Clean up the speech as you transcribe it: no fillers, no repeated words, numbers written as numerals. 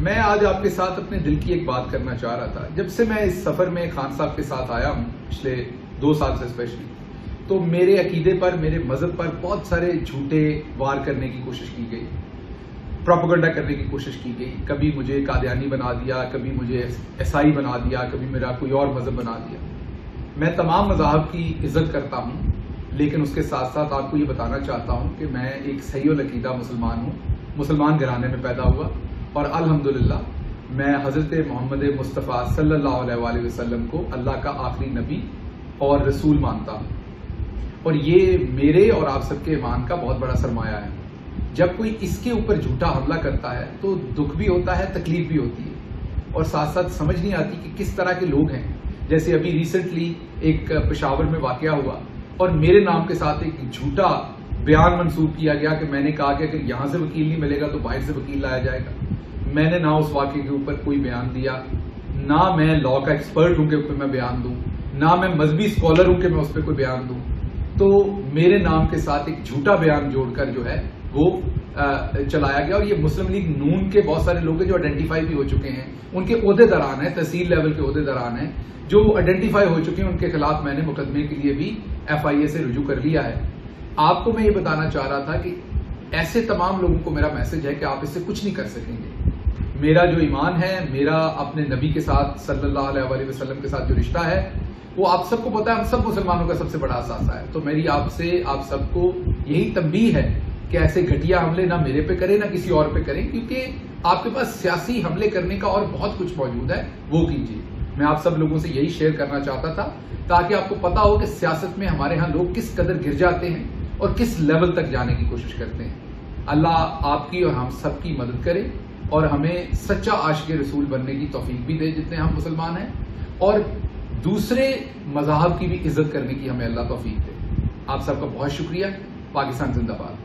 میں آج آپ کے ساتھ اپنے دل کی ایک بات کرنا چاہ رہا تھا. جب سے میں اس سفر میں خان صاحب کے ساتھ آیا ہوں پچھلے 2 سال سے اسپیشلی، تو میرے عقیدے پر، میرے مذہب پر بہت سارے جھوٹے وار کرنے کی کوشش کی گئی، پروپیگنڈا کرنے کی کوشش کی گئی. کبھی مجھے قادیانی بنا دیا، کبھی مجھے عیسائی بنا دیا، کبھی میرا کوئی اور مذہب بنا دیا. میں تمام مذاہب کی عزت کرتا ہوں، لیکن اس کے ساتھ ساتھ آپ کو یہ بتانا چاہتا ہوں کہ میں ایک صحیح العقیدہ مسلمان ہوں، مسلمان گھرانے میں پیدا ہوا، اور الحمدللہ میں حضرت محمد مصطفیٰ صلی اللہ علیہ وآلہ وسلم کو اللہ کا آخری نبی اور رسول مانتا ہوں. اور یہ میرے اور آپ سب کے ایمان کا بہت بڑا سرمایہ ہے. جب کوئی اس کے اوپر جھوٹا حملہ کرتا ہے تو دکھ بھی ہوتا ہے، تکلیف بھی ہوتی ہے، اور ساتھ ساتھ سمجھ نہیں آتی کہ کس طرح کے لوگ ہیں. جیسے ابھی ریسنٹلی ایک پشاور میں واقعہ ہوا اور میرے نام کے ساتھ ایک جھوٹا بیان منسوب کیا گیا کہ میں نے کہا کہ اگر یہاں سے وکیل نہیں ملے گا تو باہر سے وکیل لایا جائے گا. میں نے نہ اس واقعے کے اوپر کوئی بیان دیا، نہ میں لا کا ایکسپرٹ ہوں کہ اس پہ میں بیان دوں، نہ میں مذہبی اسکالر ہوں کہ میں اس پہ کوئی بیان دوں. تو میرے نام کے ساتھ ایک جھوٹا بیان جوڑ کر جو ہے وہ چلایا گیا. اور یہ مسلم لیگ نون کے بہت سارے لوگ ہیں جو آئیڈینٹیفائی بھی ہو چکے ہیں، ان کے عہدے داران ہیں، تحصیل لیول کے عہدے داران ہیں جو آئیڈینٹیفائی ہو چکے ہیں. ان کے خلاف میں نے مقدمے کے لیے بھی FIA سے رجوع کر لیا ہے. آپ کو میں یہ بتانا چاہ رہا تھا کہ ایسے تمام لوگوں کو میرا میسج ہے کہ آپ اس سے کچھ نہیں کر سکیں گے. میرا جو ایمان ہے، میرا اپنے نبی کے ساتھ صلی اللہ علیہ وآلہ وسلم کے ساتھ جو رشتہ ہے، وہ آپ سب کو پتا ہے، ہم سب مسلمانوں کا سب سے بڑا اثاثہ ہے. تو میری آپ سے آپ سب کو یہی تنبیہ ہے کہ ایسے گھٹیا حملے نہ میرے پہ کریں نہ کسی اور پہ کریں، کیونکہ آپ کے پاس سیاسی حملے کرنے کا اور بہت کچھ موجود ہے، وہ کیجیے. میں آپ سب لوگوں سے یہی شیئر کرنا چاہتا تھا تاکہ آپ کو پتا ہو کہ سیاست میں ہمارے ہاں لوگ کس قدر گر جاتے ہیں اور کس لیول تک جانے کی کوشش کرتے ہیں. اللہ آپ کی اور ہم سب کی مدد کرے اور ہمیں سچا عاشق رسول بننے کی توفیق بھی دے جتنے ہم مسلمان ہیں، اور دوسرے مذاہب کی بھی عزت کرنے کی ہمیں اللہ توفیق دے. آپ سب کا بہت شکریہ. پاکستان زندہ باد.